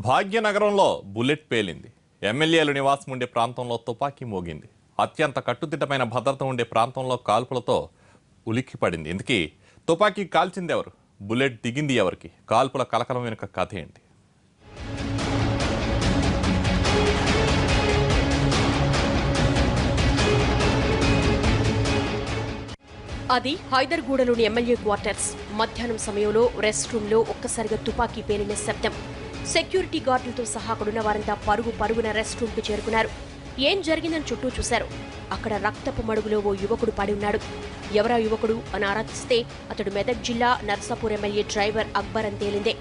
భాగ్యనగరంలో బుల్లెట్ పేలింది. ఎమ్మెల్యేలు నివాసం ఉండే ప్రాంతంలో తుపాకీ మోగింది. అత్యంత కట్టుదిట్టమైన భద్రత ఉండే ప్రాంతంలో కాల్పులతో ఉలిక్కిపడింది. ఇందుకీ తుపాకీ కాల్చింది ఎవరు, బుల్లెట్ దిగింది ఎవరికి, కాల్పుల కలకలం వెనుక కథ ఏంటి? అది హైదర్గూడలోని ఎమ్మెల్యే క్వార్టర్స్. మధ్యాహ్నం సమయంలో రెస్ట్ రూమ్ లో ఒక్కసారిగా తుపాకీ పేలిన శబ్దం. సెక్యూరిటీ గార్డులతో సహా అక్కడున్న వారంతా పరుగున రెస్ట్ రూమ్ కు చేరుకున్నారు. ఏం జరిగిందని చుట్టూ చూశారు. అక్కడ రక్తపు మడుగులో ఓ యువకుడు పడి ఉన్నాడు. ఎవరా యువకుడు అని ఆరా తీస్తే అతడు మెదక్ జిల్లా నర్సాపూర్ ఎమ్మెల్యే డ్రైవర్ అక్బర్ అని తేలిందే.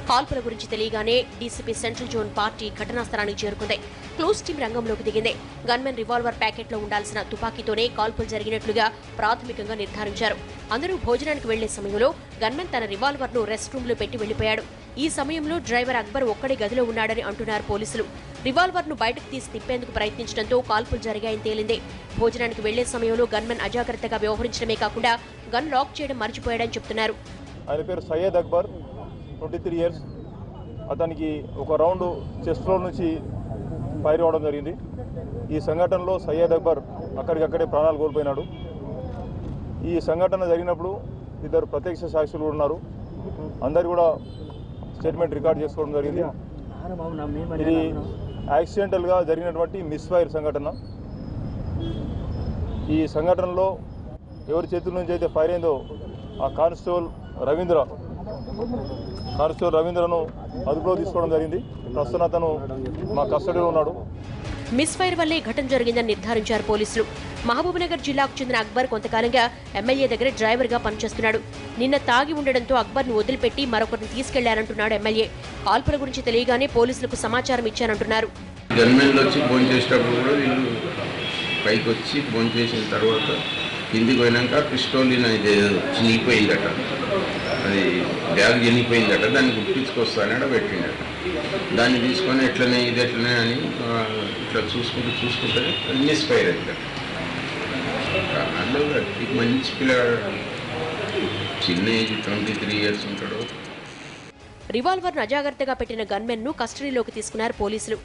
కాల్పుల గురించి తెలియగానే డీసీపీ సెంట్రల్ జోన్ పార్టీ ఘటనా స్థలానికి చేరుకుంది. క్లోజ్ టీం రంగంలోకి దిగింది. గన్మెన్ రివాల్వర్ ప్యాకెట్లో ఉండాల్సిన తుపాకీతోనే కాల్పులు జరిగినట్లుగా ప్రాథమికంగా నిర్ధారించారు. అందరూ భోజనానికి వెళ్లే సమయంలో గన్మెన్ తన రివాల్వర్ ను రెస్ట్ రూమ్ లో పెట్టి వెళ్లిపోయాడు. ఈ సమయంలో డ్రైవర్ అక్బర్ ఒక్కడే గదిలో ఉన్నాడని అంటున్నారు పోలీసులు. రివాల్వర్ ను బయటకు తీసి తిప్పేందుకు ప్రయత్నించడంతో కాల్పులు జరిగాయని తేలింది. భోజనానికి వెళ్లే సమయంలో గన్మెన్ అజాగ్రత్తగా వ్యవహరించడమే కాకుండా గన్ లాక్ చేయడం మర్చిపోయాడని చెప్తున్నారు. ఆయన పేరు సయ్యద్ అక్బర్, 23 years. అతనికి ఒక రౌండ్ చెస్ట్ ఫ్లోర్ నుంచి ఫైర్ అవ్వడం జరిగింది. ఈ సంఘటనలో సయ్యద్ అక్బర్ అక్కడికక్కడే ప్రాణాలు కోల్పోయినాడు. ఈ సంఘటన జరిగినప్పుడు ఇద్దరు ప్రత్యక్ష సాక్షులు కూడా ఉన్నారు. అందరు కూడా స్టేట్మెంట్ రికార్డ్ చేసుకోవడం జరిగింది. ఇది యాక్సిడెంటల్గా జరిగినటువంటి మిస్ఫైర్ సంఘటన. ఈ సంఘటనలో ఎవరి చేతుల నుంచి అయితే ఫైర్ అయిందో ఆ కానిస్టేబుల్ రవీంద్రను అదుపులో తీసుకోవడం జరిగింది. ప్రస్తుతం అతను మా కస్టడీలో ఉన్నాడు. మిస్ ఫైర్ వల్లే ఘటన జరిగిందని నిర్ధారించారు పోలీసులు. మహబూబ్నగర్ జిల్లాకు చెందిన అక్బర్ కొంతకాలంగా ఎమ్మెల్యే దగ్గర డ్రైవర్ గా పనిచేస్తున్నాడు. నిన్న తాగి ఉండడంతో అక్బర్ ను వదిలిపెట్టి మరొకరిని తీసుకెళ్లారంటున్నాడు ఎమ్మెల్యే. కాల్పుల గురించి తెలియగానే పోలీసులకు సమాచారం ఇచ్చానంటున్నారు. పైకి వచ్చి ఫోన్ చేసిన తర్వాత కిందికి పోయినాక పిస్టోల్ చినిగిపోయిందట, అది బ్యాగ్ చినిగిపోయిందట, దాన్ని గుర్తించుకొస్తానట పెట్టిండట. దాన్ని తీసుకొని ఎట్లనే ఇది ఎట్లనే అని ఇట్లా చూసుకుంటే మిస్ఫైర్ అయిందట. అందులో మంచి పిల్లగాడు, చిన్న ఏజ్ 23 years ఉంటాడు. రివాల్వర్ అజాగ్రత్తగా పెట్టిన గన్మెన్ ను కస్టడీలోకి తీసుకున్నారు పోలీసులు.